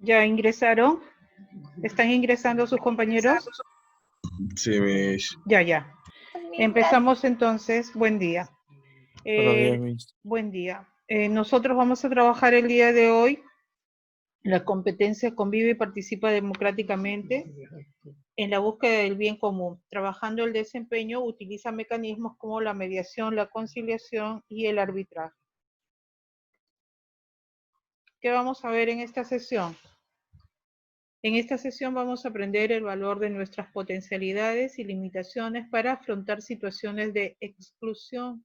¿Ya ingresaron? ¿Están ingresando sus compañeros? Sí, Miss. Ya. Empezamos entonces. Buen día. Buenos días, Miss. Buen día. Nosotros vamos a trabajar el día de hoy la competencia convive y participa democráticamente en la búsqueda del bien común. Trabajando el desempeño, utiliza mecanismos como la mediación, la conciliación y el arbitraje. ¿Qué vamos a ver en esta sesión? En esta sesión vamos a aprender el valor de nuestras potencialidades y limitaciones para afrontar situaciones de exclusión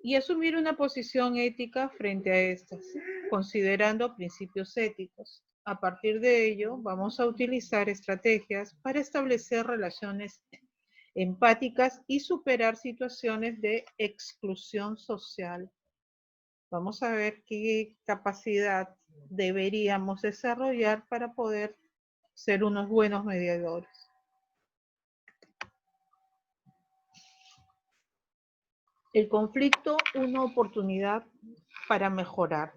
y asumir una posición ética frente a estas, considerando principios éticos. A partir de ello, vamos a utilizar estrategias para establecer relaciones empáticas y superar situaciones de exclusión social. Vamos a ver qué capacidad deberíamos desarrollar para poder ser unos buenos mediadores. El conflicto, una oportunidad para mejorar.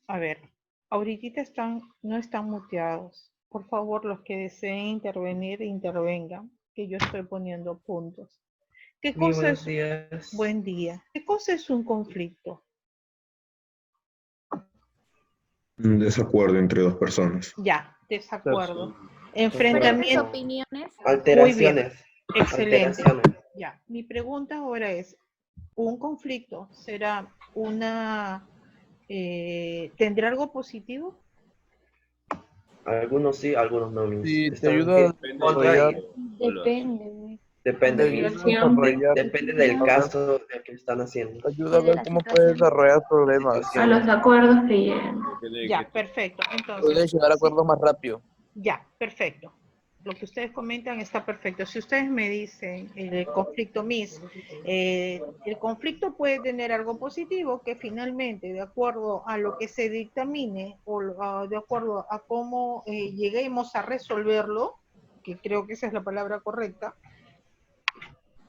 A ver, ahorita no están muteados. Por favor, los que deseen intervenir, intervengan, que yo estoy poniendo puntos. ¿Qué cosa Buenos es? días. Buen día. ¿Qué cosa es un conflicto? Un desacuerdo entre dos personas. Ya, desacuerdo. Diferentes Enfrentamiento. opiniones. Muy bien, Alteraciones. excelente. Alteraciones. Ya, mi pregunta ahora es, ¿un conflicto será una... ¿tendrá algo positivo? Algunos sí, algunos no. Sí, te Están ayuda a en contra y Depende. depende, te ayuda a desarrollar, depende del caso del que están haciendo. te ayuda a ver cómo puedes desarrollar problemas. A los acuerdos que lleguen. Ya, perfecto. Entonces, Puedes llegar a acuerdos más rápido. ya, perfecto. Lo que ustedes comentan está perfecto. Si ustedes me dicen el conflicto MIS, el conflicto puede tener algo positivo que finalmente, de acuerdo a lo que se dictamine o de acuerdo a cómo lleguemos a resolverlo, que creo que esa es la palabra correcta,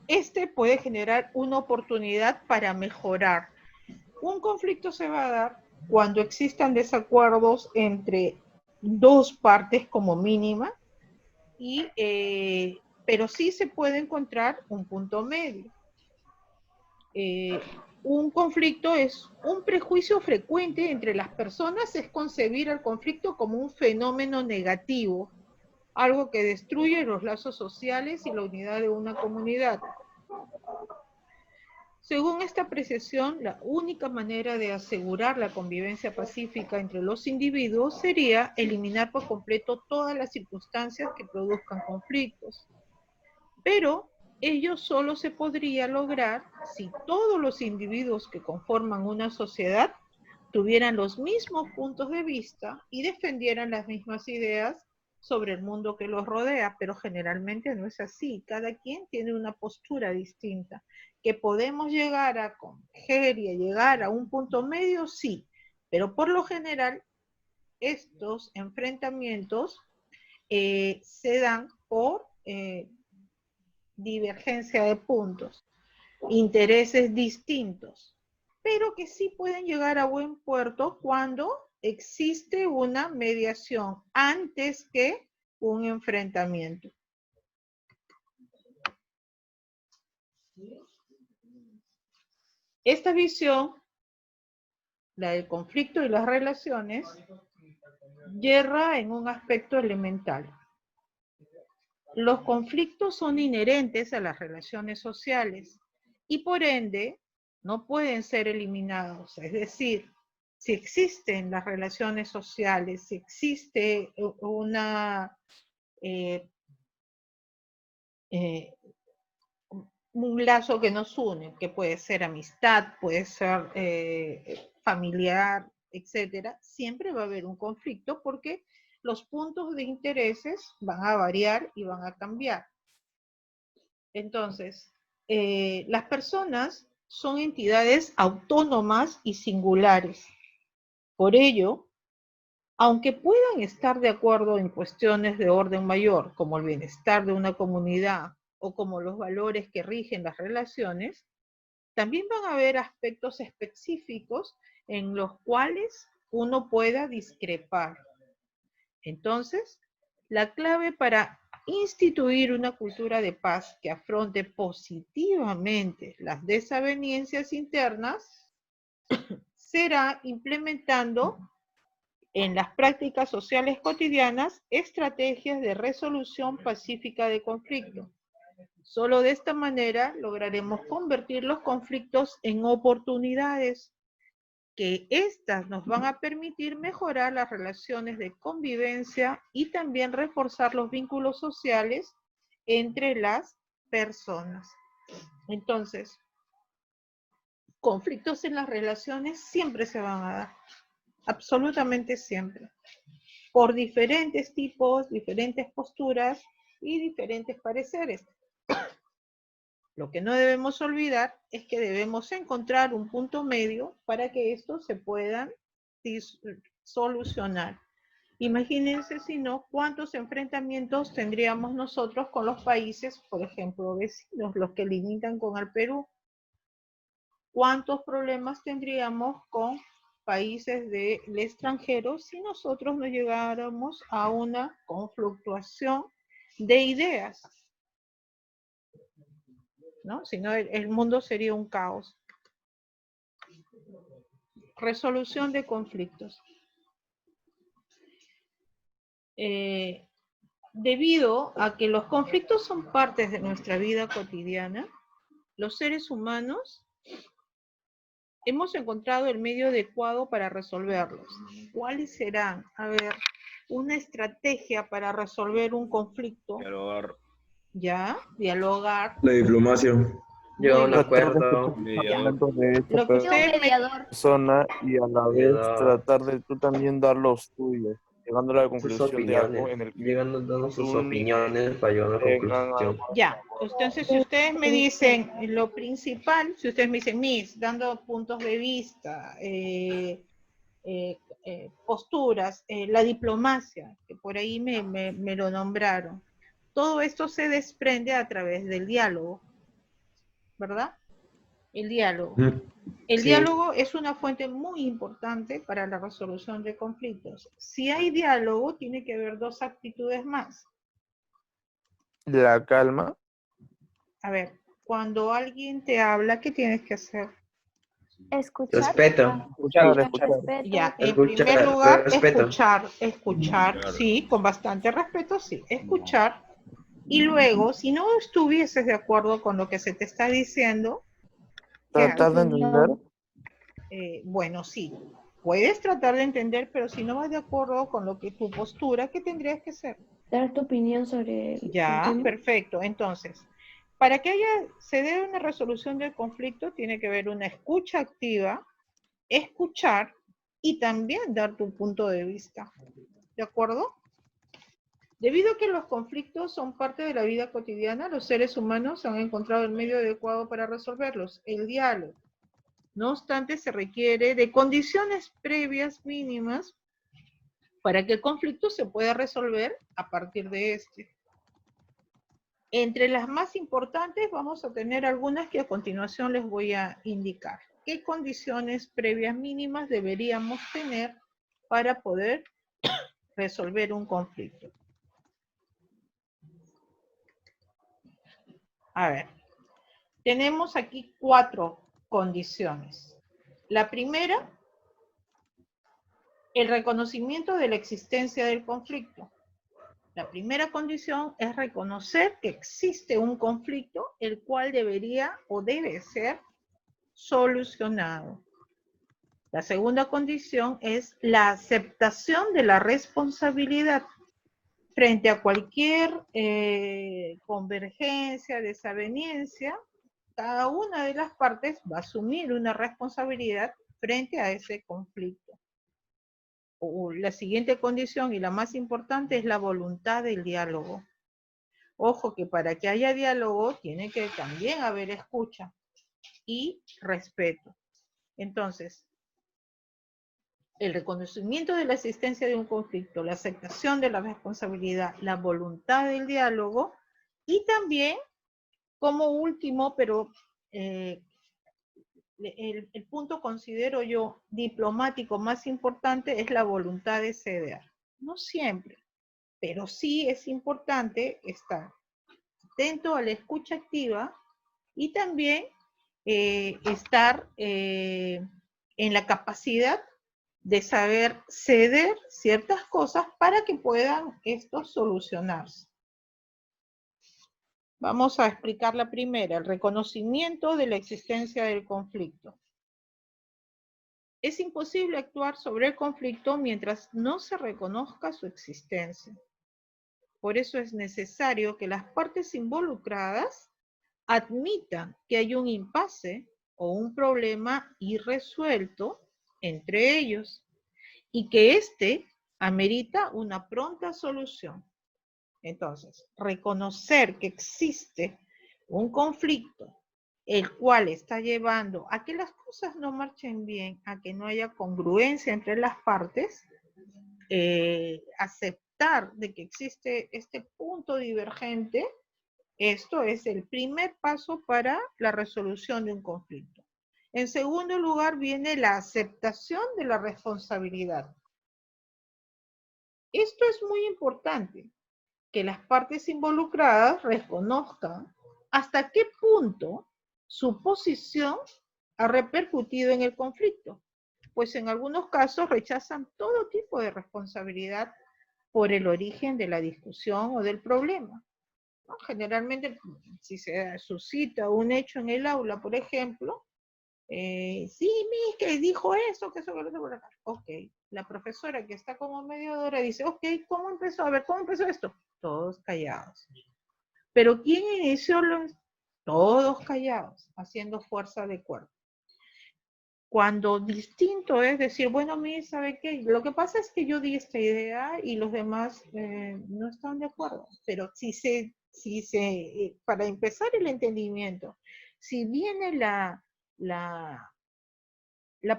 este puede generar una oportunidad para mejorar. Un conflicto se va a dar cuando existan desacuerdos entre dos partes como mínima, pero sí se puede encontrar un punto medio. Un conflicto es un prejuicio frecuente entre las personas, es concebir al conflicto como un fenómeno negativo, algo que destruye los lazos sociales y la unidad de una comunidad. Según esta apreciación, la única manera de asegurar la convivencia pacífica entre los individuos sería eliminar por completo todas las circunstancias que produzcan conflictos. Pero ello solo se podría lograr si todos los individuos que conforman una sociedad tuvieran los mismos puntos de vista y defendieran las mismas ideas sobre el mundo que los rodea, pero generalmente no es así. Cada quien tiene una postura distinta. ¿Que podemos llegar a converger y a llegar a un punto medio? Sí, pero por lo general estos enfrentamientos se dan por divergencia de puntos, intereses distintos, pero que sí pueden llegar a buen puerto cuando existe una mediación antes que un enfrentamiento. Esta visión, la del conflicto y las relaciones, yerra en un aspecto elemental. Los conflictos son inherentes a las relaciones sociales y por ende no pueden ser eliminados. Es decir, si existen las relaciones sociales, si existe un lazo que nos une, que puede ser amistad, puede ser familiar, etcétera, siempre va a haber un conflicto porque los puntos de intereses van a variar y van a cambiar. Entonces, las personas son entidades autónomas y singulares. Por ello, aunque puedan estar de acuerdo en cuestiones de orden mayor, como el bienestar de una comunidad o como los valores que rigen las relaciones, también van a haber aspectos específicos en los cuales uno pueda discrepar. Entonces, la clave para instituir una cultura de paz que afronte positivamente las desavenencias internas será implementando en las prácticas sociales cotidianas estrategias de resolución pacífica de conflictos. Solo de esta manera lograremos convertir los conflictos en oportunidades, que éstas nos van a permitir mejorar las relaciones de convivencia y también reforzar los vínculos sociales entre las personas. Entonces, conflictos en las relaciones siempre se van a dar, absolutamente siempre, por diferentes tipos, diferentes posturas y diferentes pareceres. Lo que no debemos olvidar es que debemos encontrar un punto medio para que estos se puedan solucionar. Imagínense si no, cuántos enfrentamientos tendríamos nosotros con los países, por ejemplo, vecinos, los que limitan con el Perú. ¿Cuántos problemas tendríamos con países del extranjero si nosotros no llegáramos a una confluctuación de ideas? ¿No? Si no, el mundo sería un caos. Resolución de conflictos. Debido a que los conflictos son partes de nuestra vida cotidiana, los seres humanos hemos encontrado el medio adecuado para resolverlos. ¿Cuáles serán? A ver, una estrategia para resolver un conflicto. Dialogar. ¿Ya? Dialogar. La diplomacia. Yo un Tratar de acuerdo. escuchar los argumentos de Lo esta que ustedes me... persona y a la vez Mediador. tratar de tú también dar los tuyos, llegando a la Sus conclusión de algo opiniones. en el que Llegando dando sus un- opiniones para llegar a una tengan conclusión. algo. Ya, entonces si ustedes me dicen lo principal, si ustedes me dicen, Miss, dando puntos de vista, posturas, la diplomacia, que por ahí me lo nombraron, todo esto se desprende a través del diálogo, ¿verdad? El diálogo. El Sí. diálogo es una fuente muy importante para la resolución de conflictos. Si hay diálogo, tiene que haber dos actitudes más. La calma, A ver, cuando alguien te habla, ¿qué tienes que hacer? Escuchar. Respeto. escuchar. Ya, en Escuchar, primer lugar, respeto. escuchar, Claro. sí, con bastante respeto, sí, escuchar. Y luego, si no estuvieses de acuerdo con lo que se te está diciendo, ¿qué Tratar de entender. bueno, sí, puedes tratar de entender, pero si no vas de acuerdo con lo que tu postura, ¿qué tendrías que hacer? Dar tu opinión sobre el Ya, tema. perfecto. Entonces, para que se dé una resolución del conflicto, tiene que haber una escucha activa, escuchar y también dar tu punto de vista. ¿De acuerdo? Debido a que los conflictos son parte de la vida cotidiana, los seres humanos han encontrado el medio adecuado para resolverlos, el diálogo. No obstante, se requiere de condiciones previas mínimas para que el conflicto se pueda resolver a partir de este. Entre las más importantes vamos a tener algunas que a continuación les voy a indicar. ¿Qué condiciones previas mínimas deberíamos tener para poder resolver un conflicto? A ver, tenemos aquí 4 condiciones. La primera, el reconocimiento de la existencia del conflicto. La primera condición es reconocer que existe un conflicto, el cual debería o debe ser solucionado. La segunda condición es la aceptación de la responsabilidad frente a cualquier convergencia, desaveniencia. Cada una de las partes va a asumir una responsabilidad frente a ese conflicto. La siguiente condición y la más importante es la voluntad del diálogo. Ojo que para que haya diálogo tiene que también haber escucha y respeto. Entonces, el reconocimiento de la existencia de un conflicto, la aceptación de la responsabilidad, la voluntad del diálogo y también, como último, pero el punto, considero yo, diplomático más importante es la voluntad de ceder. No siempre, pero sí es importante estar atento a la escucha activa y también estar en la capacidad de saber ceder ciertas cosas para que puedan estos solucionarse. Vamos a explicar la primera, el reconocimiento de la existencia del conflicto. Es imposible actuar sobre el conflicto mientras no se reconozca su existencia. Por eso es necesario que las partes involucradas admitan que hay un impasse o un problema irresuelto entre ellos y que éste amerita una pronta solución. Entonces, reconocer que existe un conflicto el cual está llevando a que las cosas no marchen bien, a que no haya congruencia entre las partes, aceptar de que existe este punto divergente, esto es el primer paso para la resolución de un conflicto. En segundo lugar viene la aceptación de la responsabilidad. Esto es muy importante, que las partes involucradas reconozcan hasta qué punto su posición ha repercutido en el conflicto, pues en algunos casos rechazan todo tipo de responsabilidad por el origen de la discusión o del problema, ¿no? Generalmente, si se suscita un hecho en el aula, por ejemplo, sí, que dijo eso, que eso, que lo otro, por acá. Ok, la profesora que está como mediadora dice, ok, ¿cómo empezó? A ver, ¿cómo empezó esto? Todos callados. Pero ¿quién inició los? Todos callados, haciendo fuerza de cuerpo. Cuando distinto es decir, bueno, mire, ¿sabe qué? Lo que pasa es que yo di esta idea y los demás no están de acuerdo. Pero para empezar el entendimiento, si viene la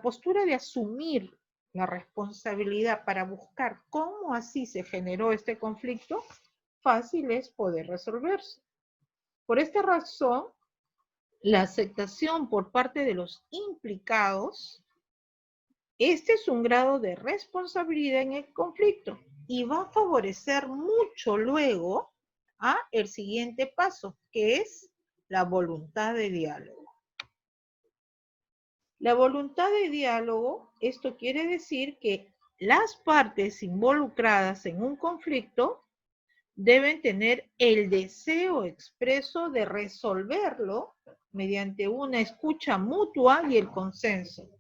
postura de asumir la responsabilidad para buscar cómo así se generó este conflicto, fácil es poder resolverse. Por esta razón, la aceptación por parte de los implicados, este es un grado de responsabilidad en el conflicto y va a favorecer mucho luego a el siguiente paso, que es la voluntad de diálogo. La voluntad de diálogo, esto quiere decir que las partes involucradas en un conflicto deben tener el deseo expreso de resolverlo mediante una escucha mutua y el consenso.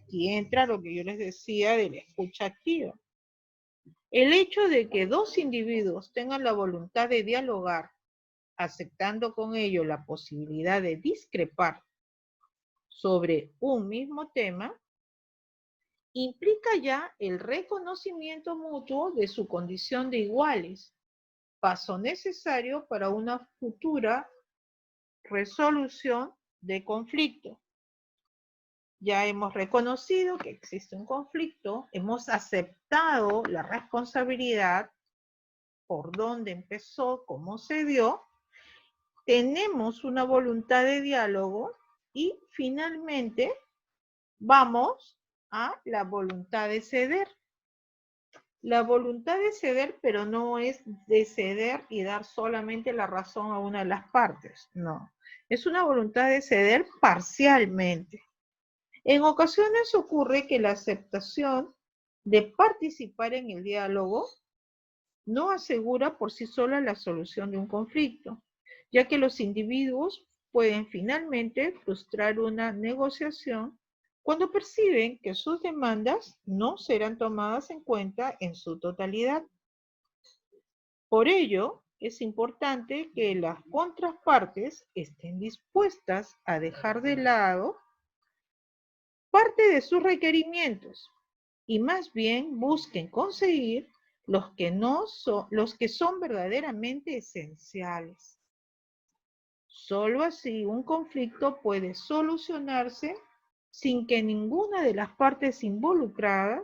Aquí entra lo que yo les decía de la escucha activa. El hecho de que dos individuos tengan la voluntad de dialogar, aceptando con ello la posibilidad de discrepar sobre un mismo tema, implica ya el reconocimiento mutuo de su condición de iguales, paso necesario para una futura resolución de conflicto. Ya hemos reconocido que existe un conflicto, hemos aceptado la responsabilidad, por dónde empezó, cómo se dio, tenemos una voluntad de diálogo y finalmente vamos a la voluntad de ceder. La voluntad de ceder, pero no es de ceder y dar solamente la razón a una de las partes, no. Es una voluntad de ceder parcialmente. En ocasiones ocurre que la aceptación de participar en el diálogo no asegura por sí sola la solución de un conflicto, ya que los individuos pueden finalmente frustrar una negociación cuando perciben que sus demandas no serán tomadas en cuenta en su totalidad. Por ello, es importante que las contrapartes estén dispuestas a dejar de lado parte de sus requerimientos y más bien busquen conseguir los que son verdaderamente esenciales. Solo así un conflicto puede solucionarse sin que ninguna de las partes involucradas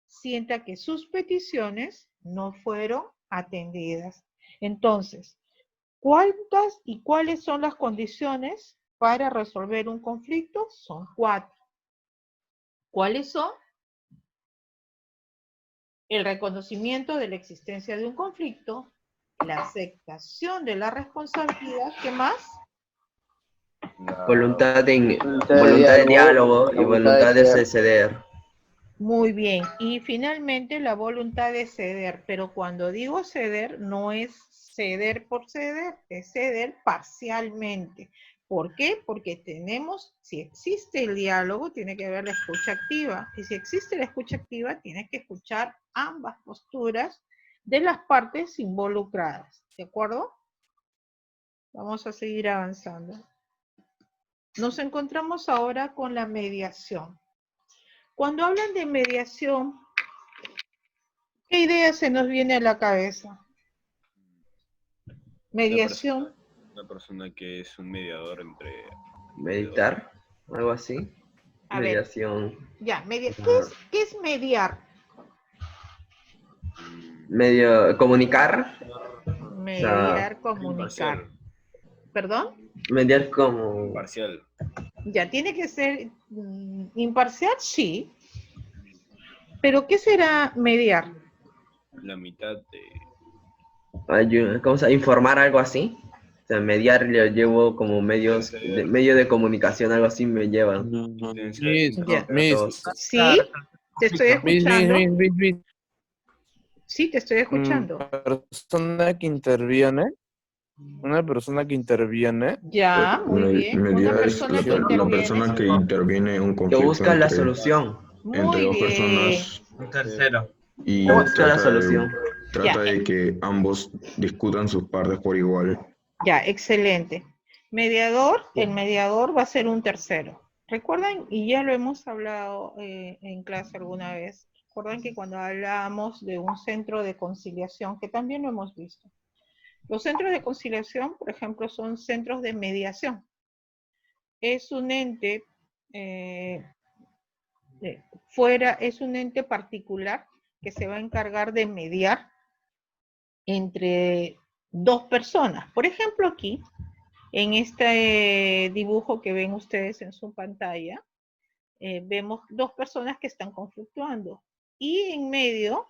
sienta que sus peticiones no fueron atendidas. Entonces, ¿cuántas y cuáles son las condiciones para resolver un conflicto son 4. ¿Cuáles son? El reconocimiento de la existencia de un conflicto, la aceptación de la responsabilidad, ¿qué más? Voluntad de Voluntad de diálogo y voluntad de voluntad de ceder. ceder. Muy bien, y finalmente la voluntad de ceder, pero cuando digo ceder no es ceder por ceder, es ceder parcialmente. ¿Por qué? Porque tenemos, si existe el diálogo, tiene que haber la escucha activa, y si existe la escucha activa, tienes que escuchar ambas posturas de las partes involucradas, ¿de acuerdo? Vamos a seguir avanzando. Nos encontramos ahora con la mediación. Cuando hablan de mediación, ¿qué idea se nos viene a la cabeza? Mediación. Una persona que es un mediador entre... Meditar, algo así. A ver, Mediación. ya, ¿qué es mediar? Medio, comunicar. Mediar, comunicar. Imparcial. ¿Perdón? Mediar como... Parcial. Ya, tiene que ser imparcial, sí. Pero ¿qué será mediar? La mitad de... ¿Cómo se llama? Informar, algo así. O sea, mediar lo llevo como medios, medio de comunicación, algo así me llevan. Miss, Ya. miss, Sí, te estoy escuchando. miss. Sí, te estoy escuchando. Una persona que interviene, Ya, muy bien. Una Mediar es persona que la interviene. persona que interviene en un Que conflicto busca la entre, solución. entre Muy dos bien. personas Un tercero. y Que busca la trata solución. trata Ya. de que ambos discutan sus partes por igual. Ya, excelente. Mediador, el mediador va a ser un tercero. ¿Recuerdan? Y ya lo hemos hablado en clase alguna vez. ¿Recuerdan que cuando hablábamos de un centro de conciliación, que también lo hemos visto? Los centros de conciliación, por ejemplo, son centros de mediación. Es un ente es un ente particular que se va a encargar de mediar entre dos personas. Por ejemplo, aquí, en este dibujo que ven ustedes en su pantalla, vemos dos personas que están conflictuando. Y en medio,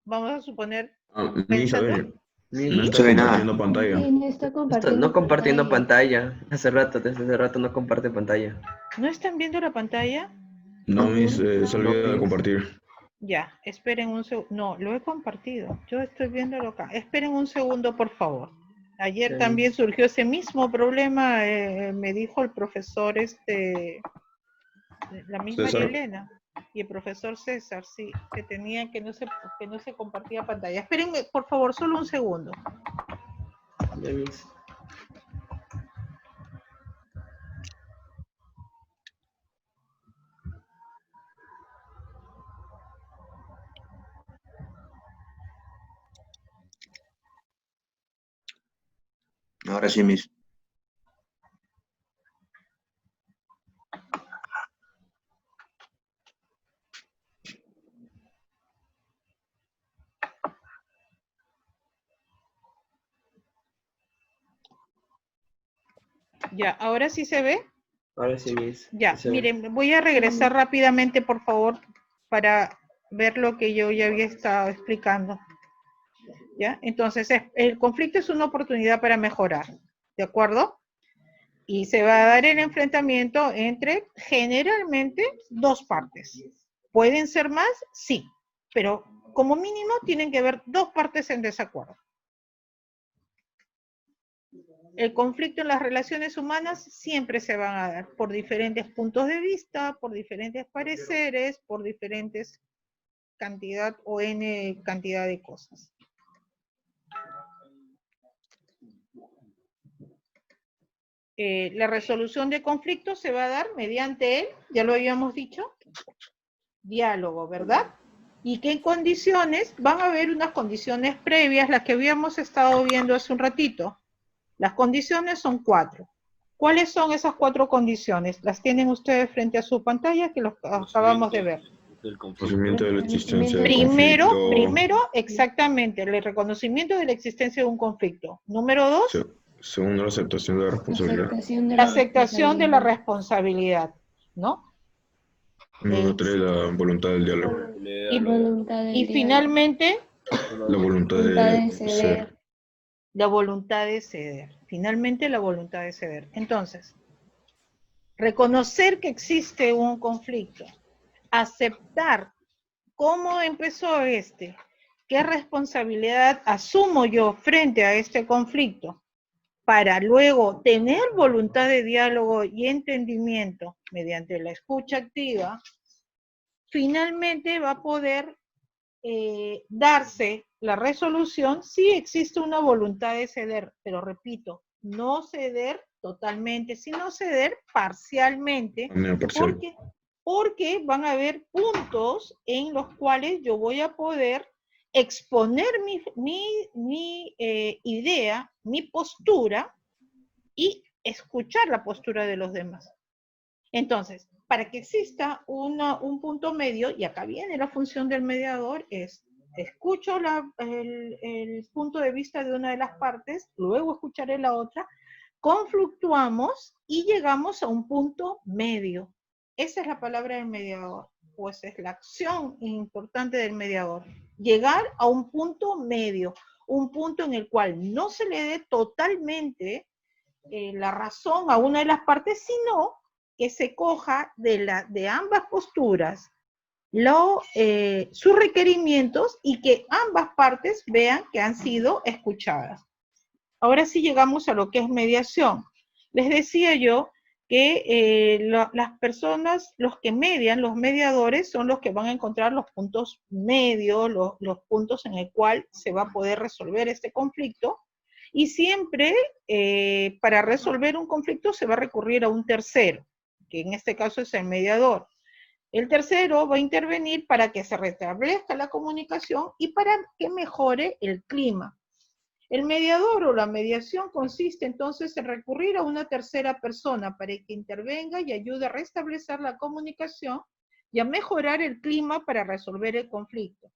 vamos a suponer, Miss, a pensando, ver, ¿sí? no está compartiendo pantalla. Sí, no está compartiendo No compartiendo pantalla. pantalla. Desde hace rato no comparte pantalla. ¿No están viendo la pantalla? No, Miss, se olvida de compartir. Ya, esperen un segundo. No, lo he compartido. Yo estoy viéndolo acá. Esperen un segundo, por favor. Ayer Sí. también surgió ese mismo problema. Me dijo el profesor, la misma César. Elena y el profesor César, sí, que tenía que no se compartía pantalla. Espérenme, por favor, solo un segundo. Ya ves. Ahora sí, Miss. Ya, ¿ahora sí se ve? Ahora sí, Miss. Ya, Sí se ve. miren, voy a regresar rápidamente, por favor, para ver lo que yo ya había estado explicando. ¿Ya? Entonces, el conflicto es una oportunidad para mejorar, ¿de acuerdo? Y se va a dar el enfrentamiento entre, generalmente, dos partes. ¿Pueden ser más? Sí, pero como mínimo tienen que haber dos partes en desacuerdo. El conflicto en las relaciones humanas siempre se van a dar por diferentes puntos de vista, por diferentes pareceres, por diferentes cantidad o n cantidad de cosas. La resolución de conflictos se va a dar mediante el, ya lo habíamos dicho, diálogo, ¿verdad? ¿Y qué condiciones? Van a haber unas condiciones previas, las que habíamos estado viendo hace un ratito. Las condiciones son 4. ¿Cuáles son esas 4 condiciones? Las tienen ustedes frente a su pantalla, que los acabamos de ver. Del conflicto. Conocimiento de la existencia del Primero, conflicto. exactamente, el reconocimiento de la existencia de un conflicto. Número 2, Sí. Segundo, la aceptación de la responsabilidad. La aceptación de la responsabilidad, ¿no? Número 3, la voluntad del diálogo. Y, voluntad del y diálogo. finalmente, La voluntad de ser. la voluntad de ceder. Finalmente, la voluntad de ceder. Entonces, reconocer que existe un conflicto, aceptar cómo empezó este, qué responsabilidad asumo yo frente a este conflicto, para luego tener voluntad de diálogo y entendimiento mediante la escucha activa, finalmente va a poder darse la resolución si existe una voluntad de ceder, pero repito, no ceder totalmente, sino ceder parcialmente, porque van a haber puntos en los cuales yo voy a poder exponer mi idea, mi postura, y escuchar la postura de los demás. Entonces, para que exista un punto medio, y acá viene la función del mediador, es escucho el punto de vista de una de las partes, luego escucharé la otra, confluctuamos y llegamos a un punto medio. Esa es la palabra del mediador, pues es la acción importante del mediador. Llegar a un punto medio, un punto en el cual no se le dé totalmente la razón a una de las partes, sino que se coja de ambas posturas sus requerimientos y que ambas partes vean que han sido escuchadas. Ahora sí llegamos a lo que es mediación. Les decía yo que las personas, los que median, los mediadores, son los que van a encontrar los puntos medios, los puntos en el cual se va a poder resolver este conflicto. Y siempre para resolver un conflicto se va a recurrir a un tercero, que en este caso es el mediador. El tercero va a intervenir para que se restablezca la comunicación y para que mejore el clima. El mediador o la mediación consiste entonces en recurrir a una tercera persona para que intervenga y ayude a restablecer la comunicación y a mejorar el clima para resolver el conflicto.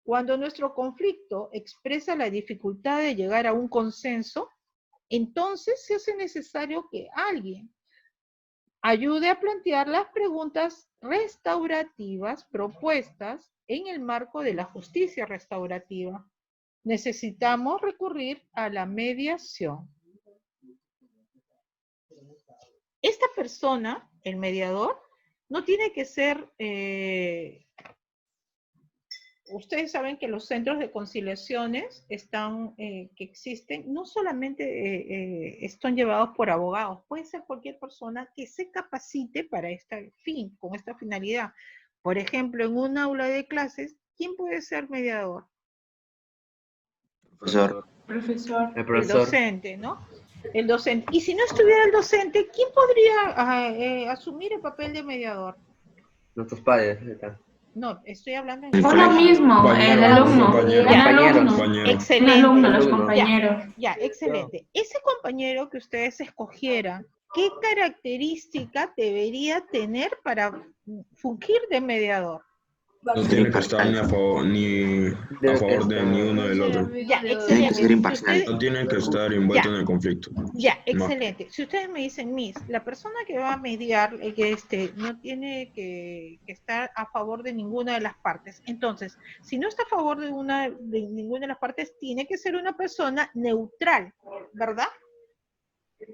Cuando nuestro conflicto expresa la dificultad de llegar a un consenso, entonces se hace necesario que alguien ayude a plantear las preguntas restaurativas propuestas en el marco de la justicia restaurativa. Necesitamos recurrir a la mediación. Esta persona, el mediador, no tiene que ser... ustedes saben que los centros de conciliaciones que existen, no solamente están llevados por abogados, puede ser cualquier persona que se capacite para este fin, con esta finalidad. Por ejemplo, en un aula de clases, ¿quién puede ser mediador? Profesor. El profesor. El docente, ¿no? El docente. Y si no estuviera el docente, ¿quién podría asumir el papel de mediador? Nuestros padres. No, estoy hablando El en... Uno mismo, el alumno. Compañero. Un alumno. Compañero. Excelente. Un alumno, los Alumno. compañeros. Ya, excelente. Ese compañero que ustedes escogieran, ¿qué característica debería tener para fungir de mediador? No tiene que estar ni a favor de ni uno del otro. Ya, Tiene que excelente. ser Si imparcial. ustedes- No tienen que estar envueltos en el conflicto. Ya, excelente. Si ustedes me dicen, Miss, la persona que va a mediar, no tiene que estar a favor de ninguna de las partes. Entonces, si no está a favor de ninguna de las partes, tiene que ser una persona neutral, ¿verdad?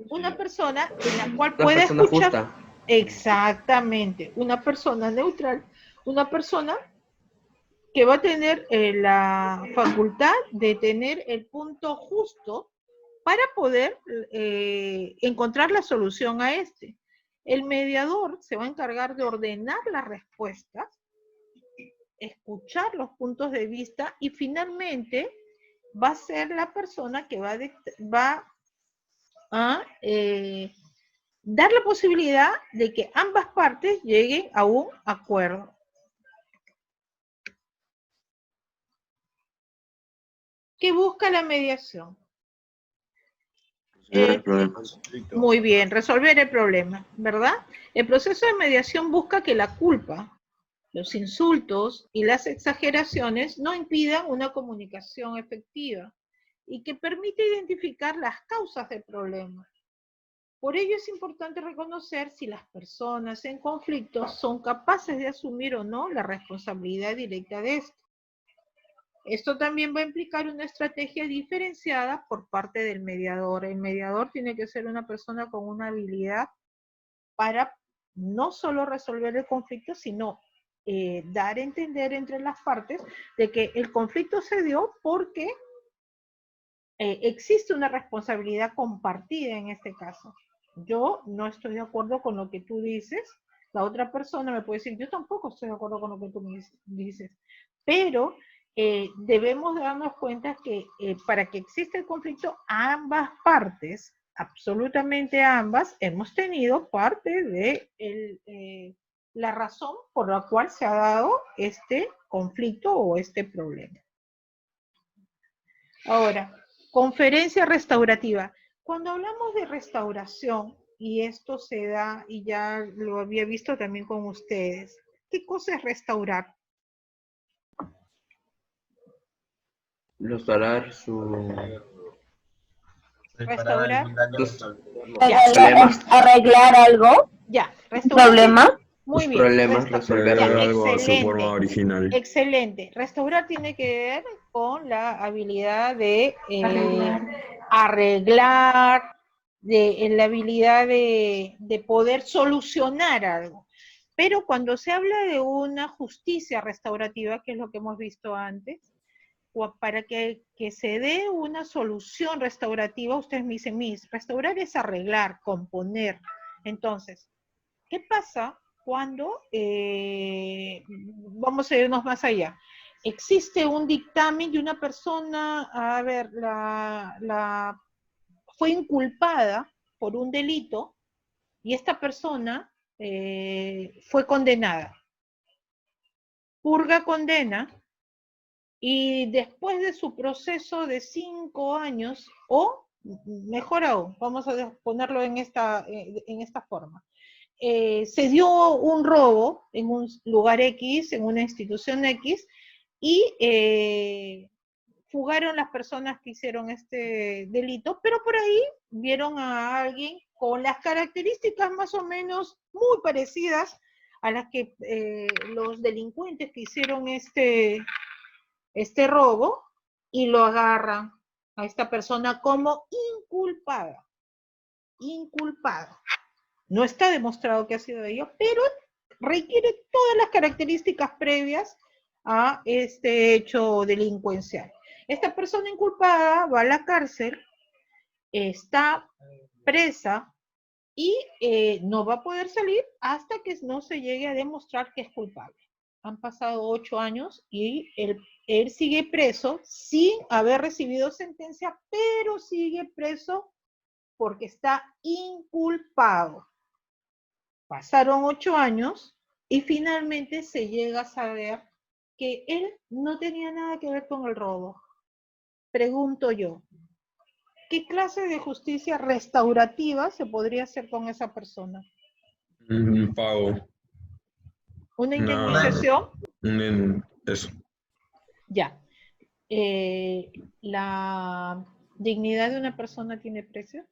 Una persona en la cual Una pueda persona escuchar. justa. Exactamente, una persona neutral, una persona que va a tener la facultad de tener el punto justo para poder encontrar la solución a este. El mediador se va a encargar de ordenar las respuestas, escuchar los puntos de vista y finalmente va a ser la persona que va a dar la posibilidad de que ambas partes lleguen a un acuerdo. ¿Qué busca la mediación? Resolver problemas. Muy bien, resolver el problema, ¿verdad? El proceso de mediación busca que la culpa, los insultos y las exageraciones no impidan una comunicación efectiva. y que permite identificar las causas del problema. Por ello es importante reconocer si las personas en conflicto son capaces de asumir o no la responsabilidad directa de esto. Esto también va a implicar una estrategia diferenciada por parte del mediador. El mediador tiene que ser una persona con una habilidad para no solo resolver el conflicto, sino dar a entender entre las partes de que el conflicto se dio porque existe una responsabilidad compartida en este caso. Yo no estoy de acuerdo con lo que tú dices, la otra persona me puede decir, yo tampoco estoy de acuerdo con lo que tú me dices, pero debemos darnos cuenta que para que exista el conflicto, ambas partes, absolutamente ambas, hemos tenido parte de la razón por la cual se ha dado este conflicto o este problema. Ahora, conferencia restaurativa. Cuando hablamos de restauración, y esto se da, y ya lo había visto también con ustedes, ¿qué cosa es restaurar? Restaurar su... Restaurar. Arreglar algo. Ya, un problema. Muy Sus bien. problemas, resolver algo a su forma original. Excelente. Restaurar tiene que ver con la habilidad de arreglar, la habilidad de poder solucionar algo. Pero cuando se habla de una justicia restaurativa, que es lo que hemos visto antes, o para que se dé una solución restaurativa, ustedes me dicen, restaurar es arreglar, componer. Entonces, ¿qué pasa cuando, vamos a irnos más allá? Existe un dictamen de una persona, a ver, fue inculpada por un delito y esta persona fue condenada. Purga condena y después de su proceso de 5 años, o mejor aún, vamos a ponerlo en esta forma. Se dio un robo en un lugar X, en una institución X, y fugaron las personas que hicieron este delito, pero por ahí vieron a alguien con las características más o menos muy parecidas a las que los delincuentes que hicieron este robo, y lo agarran a esta persona como inculpada. No está demostrado que ha sido ello, pero requiere todas las características previas a este hecho delincuencial. Esta persona inculpada va a la cárcel, está presa y no va a poder salir hasta que no se llegue a demostrar que es culpable. Han pasado 8 años y él sigue preso sin haber recibido sentencia, pero sigue preso porque está inculpado. Pasaron 8 años y finalmente se llega a saber que él no tenía nada que ver con el robo. Pregunto yo, ¿qué clase de justicia restaurativa se podría hacer con esa persona? Un pago. ¿Una indemnización? Eso. Ya. ¿La dignidad de una persona tiene precio?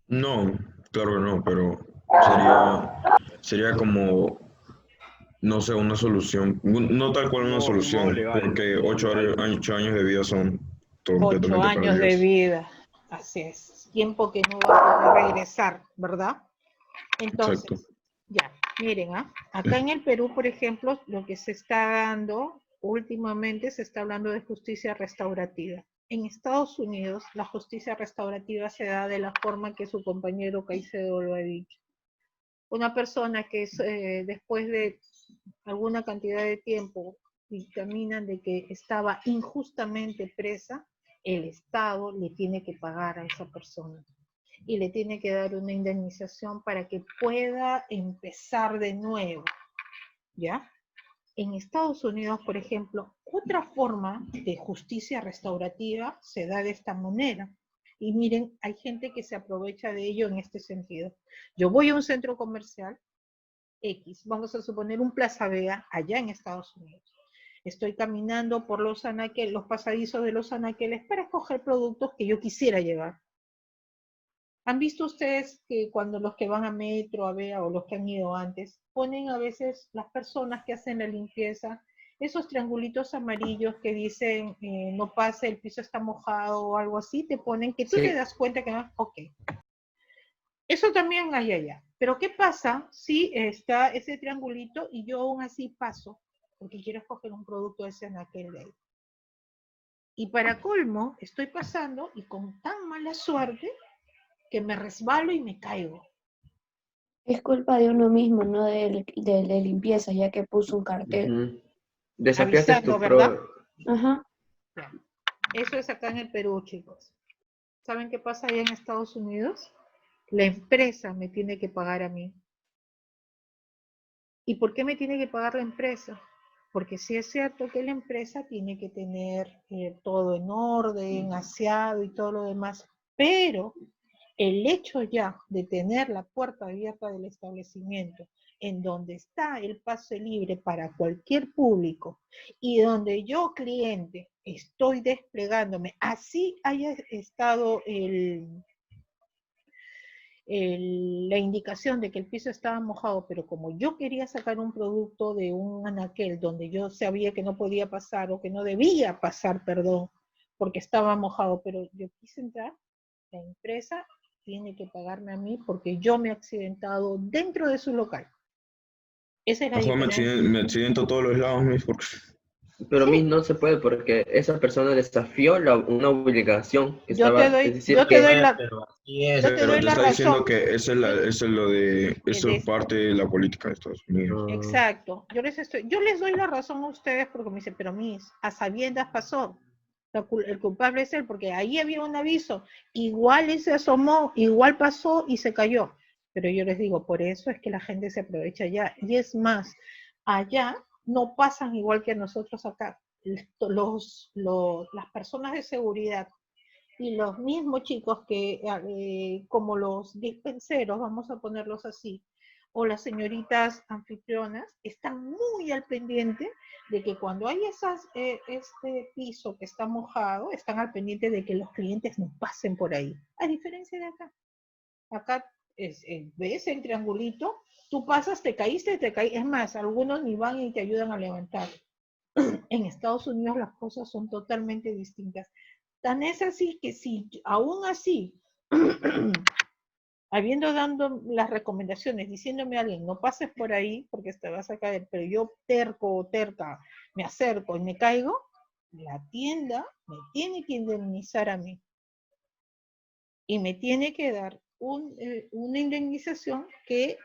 No, claro que no, pero sería como, no sé, una solución. No tal cual una solución, porque 8 años de vida son 8 años de vida. Así es. Tiempo que no va a poder regresar, ¿verdad? Entonces, exacto. Ya, miren, acá en el Perú, por ejemplo, lo que se está dando, últimamente se está hablando de justicia restaurativa. En Estados Unidos, la justicia restaurativa se da de la forma que su compañero Caicedo lo ha dicho. Una persona que después de alguna cantidad de tiempo dictaminan de que estaba injustamente presa, el Estado le tiene que pagar a esa persona y le tiene que dar una indemnización para que pueda empezar de nuevo, ¿ya? En Estados Unidos, por ejemplo, otra forma de justicia restaurativa se da de esta manera. Y miren, hay gente que se aprovecha de ello en este sentido. Yo voy a un centro comercial X, vamos a suponer un Plaza Vea allá en Estados Unidos. Estoy caminando por los anaqueles, los pasadizos de los anaqueles para escoger productos que yo quisiera llevar. ¿Han visto ustedes que cuando los que van a Metro, a Vea o los que han ido antes, ponen a veces las personas que hacen la limpieza, esos triangulitos amarillos que dicen no pase, el piso está mojado o algo así, te ponen que tú Sí. te das cuenta que no, ok. Eso también hay allá. Pero ¿qué pasa si está ese triangulito y yo aún así paso? Porque quiero escoger un producto de ese anaquel de ahí. Y para colmo, estoy pasando y con tan mala suerte que me resbalo y me caigo. Es culpa de uno mismo, no de limpieza, ya que puso un cartel. Ujú. Desafiaste Avisando, tu ¿verdad? Ajá. Ya. Eso es acá en el Perú, chicos. ¿Saben qué pasa allá en Estados Unidos? La empresa me tiene que pagar a mí. ¿Y por qué me tiene que pagar la empresa? Porque sí es cierto que la empresa tiene que tener todo en orden, aseado y todo lo demás, pero el hecho ya de tener la puerta abierta del establecimiento, en donde está el pase libre para cualquier público y donde yo, cliente, estoy desplegándome, así haya estado la indicación de que el piso estaba mojado, pero como yo quería sacar un producto de un anaquel donde yo sabía que no podía pasar o que no debía pasar, perdón, porque estaba mojado, pero yo quise entrar, la empresa tiene que pagarme a mí porque yo me he accidentado dentro de su local. Esa es la Mejor diferencia. me accidento a todos los lados, mis, porque Pero a Sí, mí no se puede porque esa persona desafió una obligación que yo te estaba, es doy, decir, que Pero así es. yo te pero doy te la está diciendo razón. que eso es lo de, eso es De- parte de la política de Estados Unidos. exacto. Yo les doy la razón a ustedes porque me dicen, pero mis, a sabiendas pasó. El culpable es él, porque ahí había un aviso. Igual él se asomó, igual pasó y se cayó. Pero yo les digo, por eso es que la gente se aprovecha allá. Y es más, allá no pasan igual que nosotros acá. Las personas de seguridad y los mismos chicos que, como los dispenseros, vamos a ponerlos así, o las señoritas anfitrionas, están muy al pendiente de que cuando hay este piso que está mojado, están al pendiente de que los clientes no pasen por ahí. A diferencia de acá. Acá ves el triangulito, tú pasas, te caíste, es más, algunos ni van y te ayudan a levantar. En Estados Unidos las cosas son totalmente distintas. Tan es así que si aún así, habiendo dado las recomendaciones, diciéndome a alguien, no pases por ahí porque te vas a caer, pero yo terco o terca me acerco y me caigo, la tienda me tiene que indemnizar a mí y me tiene que dar una indemnización que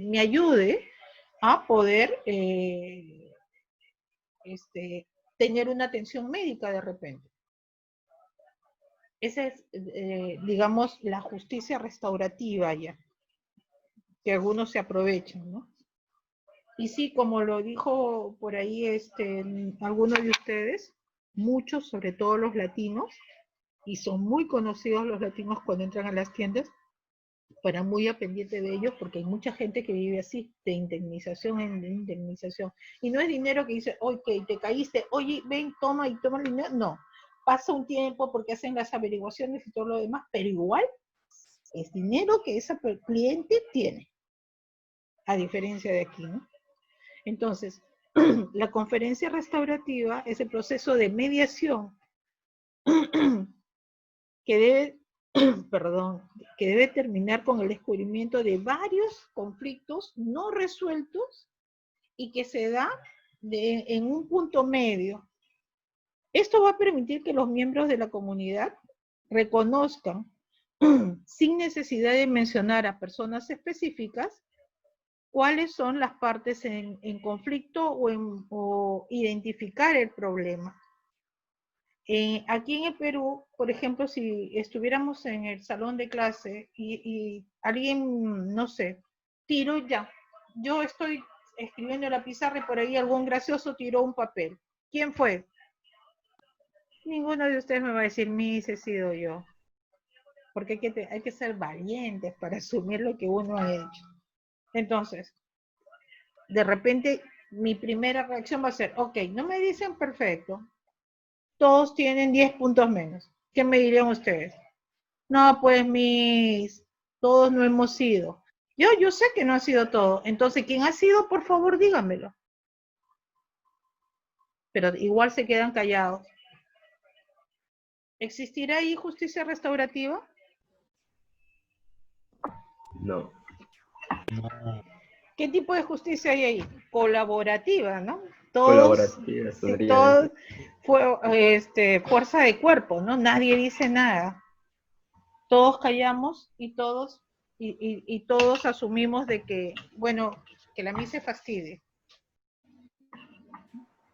me ayude a poder tener una atención médica de repente. Esa es, digamos, la justicia restaurativa ya, que algunos se aprovechan, ¿no? Y sí, como lo dijo por ahí algunos de ustedes, muchos, sobre todo los latinos, y son muy conocidos los latinos cuando entran a las tiendas, para muy a pendiente de ellos, porque hay mucha gente que vive así, de indemnización en indemnización. Y no es dinero que dice, ok, te caíste, oye, ven, toma y toma el dinero. No, pasa un tiempo porque hacen las averiguaciones y todo lo demás, pero igual es dinero que ese cliente tiene, a diferencia de aquí, ¿no? Entonces, la conferencia restaurativa es el proceso de mediación que debe, perdón, que debe terminar con el descubrimiento de varios conflictos no resueltos y que se da en un punto medio. Esto va a permitir que los miembros de la comunidad reconozcan, sin necesidad de mencionar a personas específicas, cuáles son las partes en conflicto o identificar el problema. Aquí en el Perú, por ejemplo, si estuviéramos en el salón de clase y alguien, no sé, tiró ya, yo estoy escribiendo en la pizarra y por ahí algún gracioso tiró un papel. ¿Quién fue? Ninguno de ustedes me va a decir, Miss, he sido yo. Porque hay que ser valientes para asumir lo que uno ha hecho. Entonces, de repente mi primera reacción va a ser, ok, no me dicen perfecto, todos tienen 10 puntos menos. ¿Qué me dirían ustedes? No, pues todos no hemos sido. Yo sé que no ha sido todo. Entonces, ¿quién ha sido? Por favor, dígamelo. Pero igual se quedan callados. ¿Existirá ahí justicia restaurativa? No. ¿Qué tipo de justicia hay ahí? Colaborativa, ¿no? Colaborativa, Todos fuerza de cuerpo, ¿no? Nadie dice nada. Todos callamos y todos asumimos de que, bueno, que la mí se fastidie.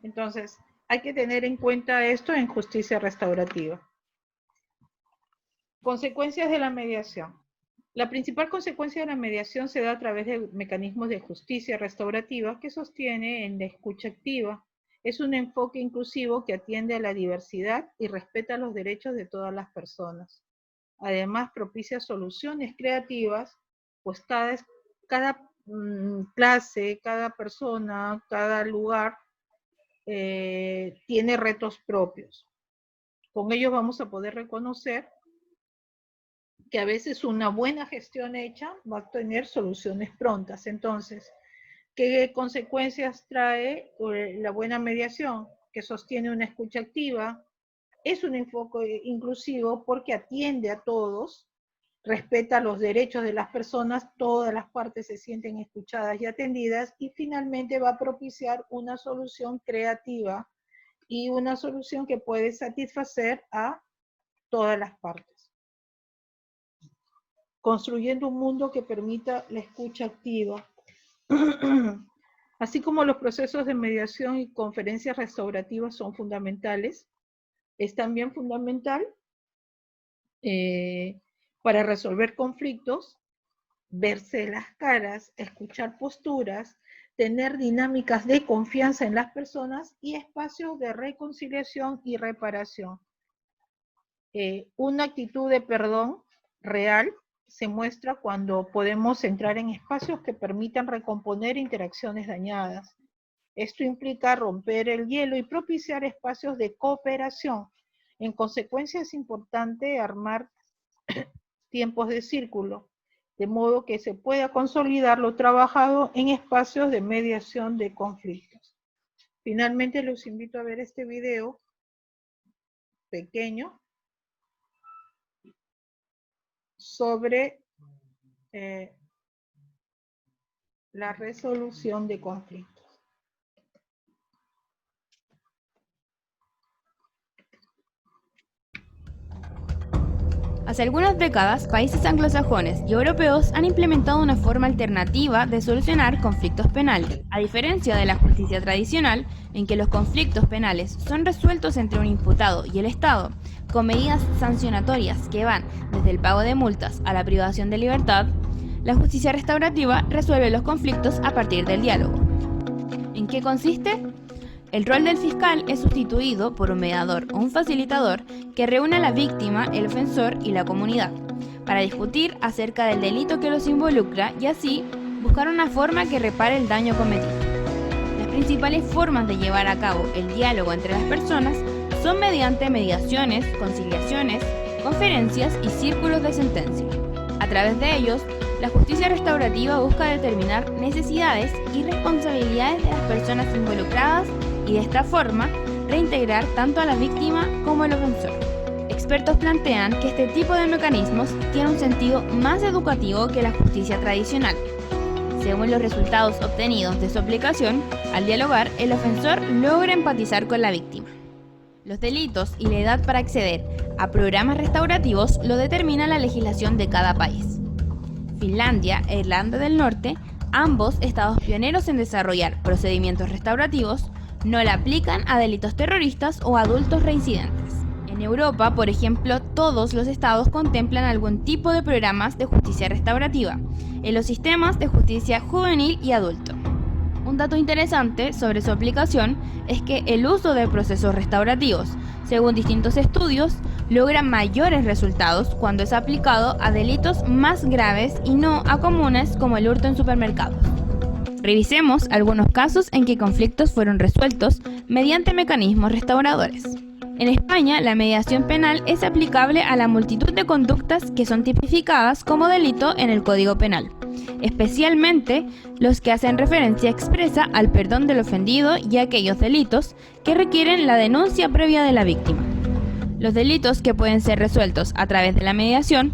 Entonces, hay que tener en cuenta esto en justicia restaurativa. Consecuencias de la mediación. La principal consecuencia de la mediación se da a través de mecanismos de justicia restaurativa que sostiene en la escucha activa. Es un enfoque inclusivo que atiende a la diversidad y respeta los derechos de todas las personas. Además, propicia soluciones creativas, pues cada clase, cada persona, cada lugar tiene retos propios. Con ellos vamos a poder reconocer que a veces una buena gestión hecha va a tener soluciones prontas. Entonces, ¿qué consecuencias trae la buena mediación? Que sostiene una escucha activa, es un enfoque inclusivo porque atiende a todos, respeta los derechos de las personas, todas las partes se sienten escuchadas y atendidas, y finalmente va a propiciar una solución creativa y una solución que puede satisfacer a todas las partes. Construyendo un mundo que permita la escucha activa. Así como los procesos de mediación y conferencias restaurativas son fundamentales, es también fundamental para resolver conflictos, verse las caras, escuchar posturas, tener dinámicas de confianza en las personas y espacios de reconciliación y reparación. Una actitud de perdón real se muestra cuando podemos entrar en espacios que permitan recomponer interacciones dañadas. Esto implica romper el hielo y propiciar espacios de cooperación. En consecuencia, es importante armar tiempos de círculo, de modo que se pueda consolidar lo trabajado en espacios de mediación de conflictos. Finalmente, los invito a ver este video pequeño sobre la resolución de conflictos. Hace algunas décadas, países anglosajones y europeos han implementado una forma alternativa de solucionar conflictos penales, a diferencia de la justicia tradicional, en que los conflictos penales son resueltos entre un imputado y el Estado, con medidas sancionatorias que van desde el pago de multas a la privación de libertad. La justicia restaurativa resuelve los conflictos a partir del diálogo. ¿En qué consiste? El rol del fiscal es sustituido por un mediador o un facilitador que reúne a la víctima, el ofensor y la comunidad para discutir acerca del delito que los involucra y así buscar una forma que repare el daño cometido. Las principales formas de llevar a cabo el diálogo entre las personas son mediante mediaciones, conciliaciones, conferencias y círculos de sentencia. A través de ellos, la justicia restaurativa busca determinar necesidades y responsabilidades de las personas involucradas y de esta forma reintegrar tanto a la víctima como al ofensor. Expertos plantean que este tipo de mecanismos tiene un sentido más educativo que la justicia tradicional. Según los resultados obtenidos de su aplicación, al dialogar, el ofensor logra empatizar con la víctima. Los delitos y la edad para acceder a programas restaurativos lo determina la legislación de cada país. Finlandia e Irlanda del Norte, ambos estados pioneros en desarrollar procedimientos restaurativos, no la aplican a delitos terroristas o adultos reincidentes. En Europa, por ejemplo, todos los estados contemplan algún tipo de programas de justicia restaurativa en los sistemas de justicia juvenil y adulto. Un dato interesante sobre su aplicación es que el uso de procesos restaurativos, según distintos estudios, logra mayores resultados cuando es aplicado a delitos más graves y no a comunes como el hurto en supermercados. Revisemos algunos casos en que conflictos fueron resueltos mediante mecanismos restauradores. En España, la mediación penal es aplicable a la multitud de conductas que son tipificadas como delito en el Código Penal, especialmente los que hacen referencia expresa al perdón del ofendido y aquellos delitos que requieren la denuncia previa de la víctima. Los delitos que pueden ser resueltos a través de la mediación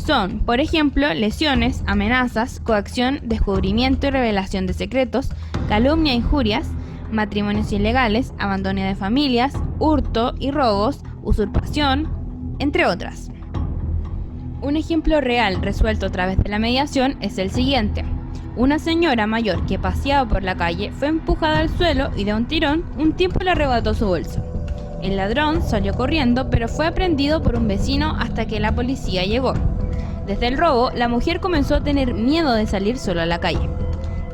son, por ejemplo, lesiones, amenazas, coacción, descubrimiento y revelación de secretos, calumnia e injurias, matrimonios ilegales, abandono de familias, hurto y robos, usurpación, entre otras. Un ejemplo real resuelto a través de la mediación es el siguiente. Una señora mayor que paseaba por la calle fue empujada al suelo y de un tirón un tipo le arrebató su bolso. El ladrón salió corriendo, pero fue aprehendido por un vecino hasta que la policía llegó. Desde el robo, la mujer comenzó a tener miedo de salir sola a la calle.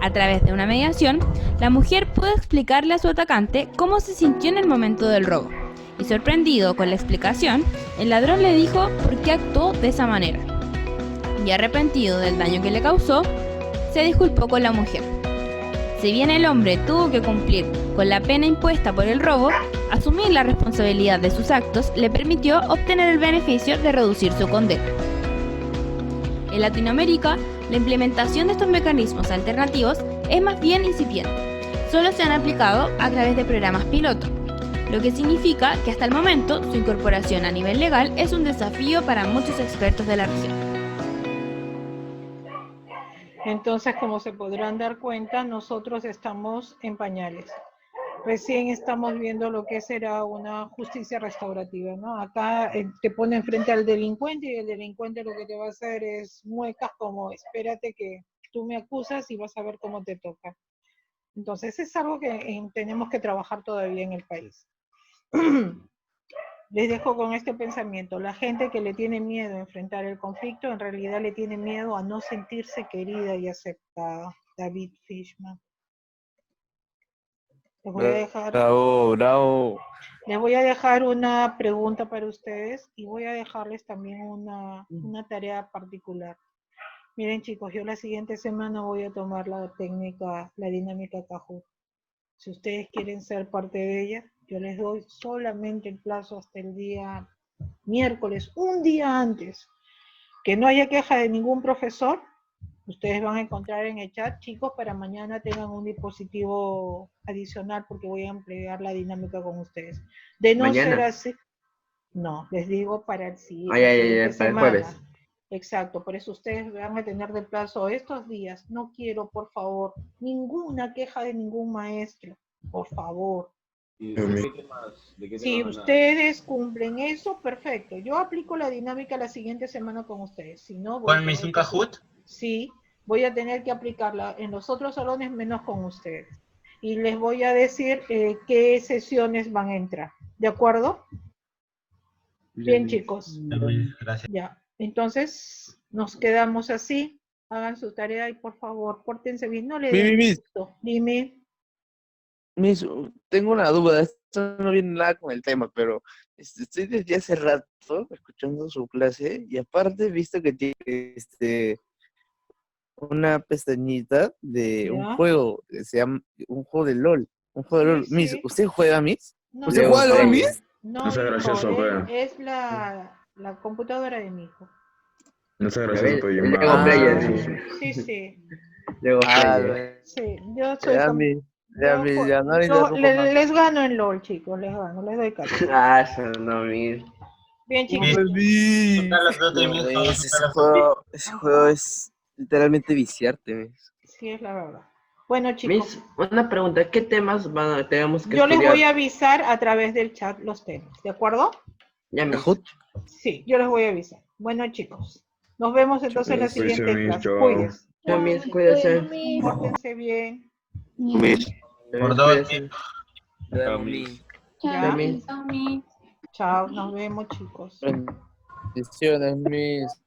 A través de una mediación, la mujer pudo explicarle a su atacante cómo se sintió en el momento del robo. Y sorprendido con la explicación, el ladrón le dijo por qué actuó de esa manera. Y arrepentido del daño que le causó, se disculpó con la mujer. Si bien el hombre tuvo que cumplir con la pena impuesta por el robo, asumir la responsabilidad de sus actos le permitió obtener el beneficio de reducir su condena. En Latinoamérica, la implementación de estos mecanismos alternativos es más bien incipiente. Solo se han aplicado a través de programas piloto, lo que significa que hasta el momento su incorporación a nivel legal es un desafío para muchos expertos de la región. Entonces, como se podrán dar cuenta, nosotros estamos en pañales. Recién estamos viendo lo que será una justicia restaurativa, ¿no? Acá te pone enfrente al delincuente y el delincuente lo que te va a hacer es muecas como espérate que tú me acusas y vas a ver cómo te toca. Entonces es algo que tenemos que trabajar todavía en el país. Les dejo con este pensamiento. La gente que le tiene miedo a enfrentar el conflicto, en realidad le tiene miedo a no sentirse querida y aceptada. David Fishman. Les voy a dejar, Bravo. les voy a dejar una pregunta para ustedes y voy a dejarles también una tarea particular. Miren chicos, yo la siguiente semana voy a tomar la técnica, la dinámica Kahoot. Si ustedes quieren ser parte de ella, yo les doy solamente el plazo hasta el día miércoles, un día antes. Que no haya queja de ningún profesor, ustedes van a encontrar en el chat, chicos, para mañana tengan un dispositivo adicional porque voy a emplear la dinámica con ustedes. De no ¿Mañana? ser así, no, les digo para el siguiente Para el jueves. Exacto, por eso ustedes van a tener de plazo estos días. No quiero, por favor, ninguna queja de ningún maestro, por favor. ¿Y de qué temas Si van a- ustedes cumplen eso, perfecto. Yo aplico la dinámica la siguiente semana con ustedes. Si no, voy ¿Cuál me hizo un Kahoot? Sí, voy a tener que aplicarla en los otros salones menos con ustedes. Y les voy a decir qué sesiones van a entrar. ¿De acuerdo? Bien, chicos. Gracias. Ya. Entonces, nos quedamos así. Hagan su tarea y por favor, pórtense bien. No le den gusto. Dime. Miss, tengo una duda, esto no viene nada con el tema, pero estoy desde hace rato escuchando su clase y aparte he visto que tiene una pestañita de un ¿Ya? juego que se llama un juego de LOL. Un juego de LOL. Sí, Miss, sí. ¿usted juega, Miss? No, ¿Usted no, juega no, LOL, Miss? No, No sea hijo, gracioso, pues. es la computadora de mi hijo. No sea gracioso, pero yo El me Lego Player. Sí, sí. Lego Player. Sí, yo soy Ya, Miss, ya, Miss, ya no le interrumpo más. les gano en LOL, chicos, les gano, les doy caso. Ah, eso no, Miss. Bien, chicos. Ese juego es literalmente viciarte, Miss. Sí, es la verdad. Bueno, chicos. Miss, una pregunta, ¿qué temas tenemos que Yo les estudiar? voy a avisar a través del chat los temas, ¿de acuerdo? Ya, Miss. Sí, yo les voy a avisar. Bueno, chicos, nos vemos entonces en la Cuídense, siguiente Miss, clase. chao. Cuídense. Ya, Miss, cuídese. Pórtense bien. Por dos. Cuídese. Chao, Miss. Ya, Miss. Chao, nos vemos, chicos. Bendiciones, Miss.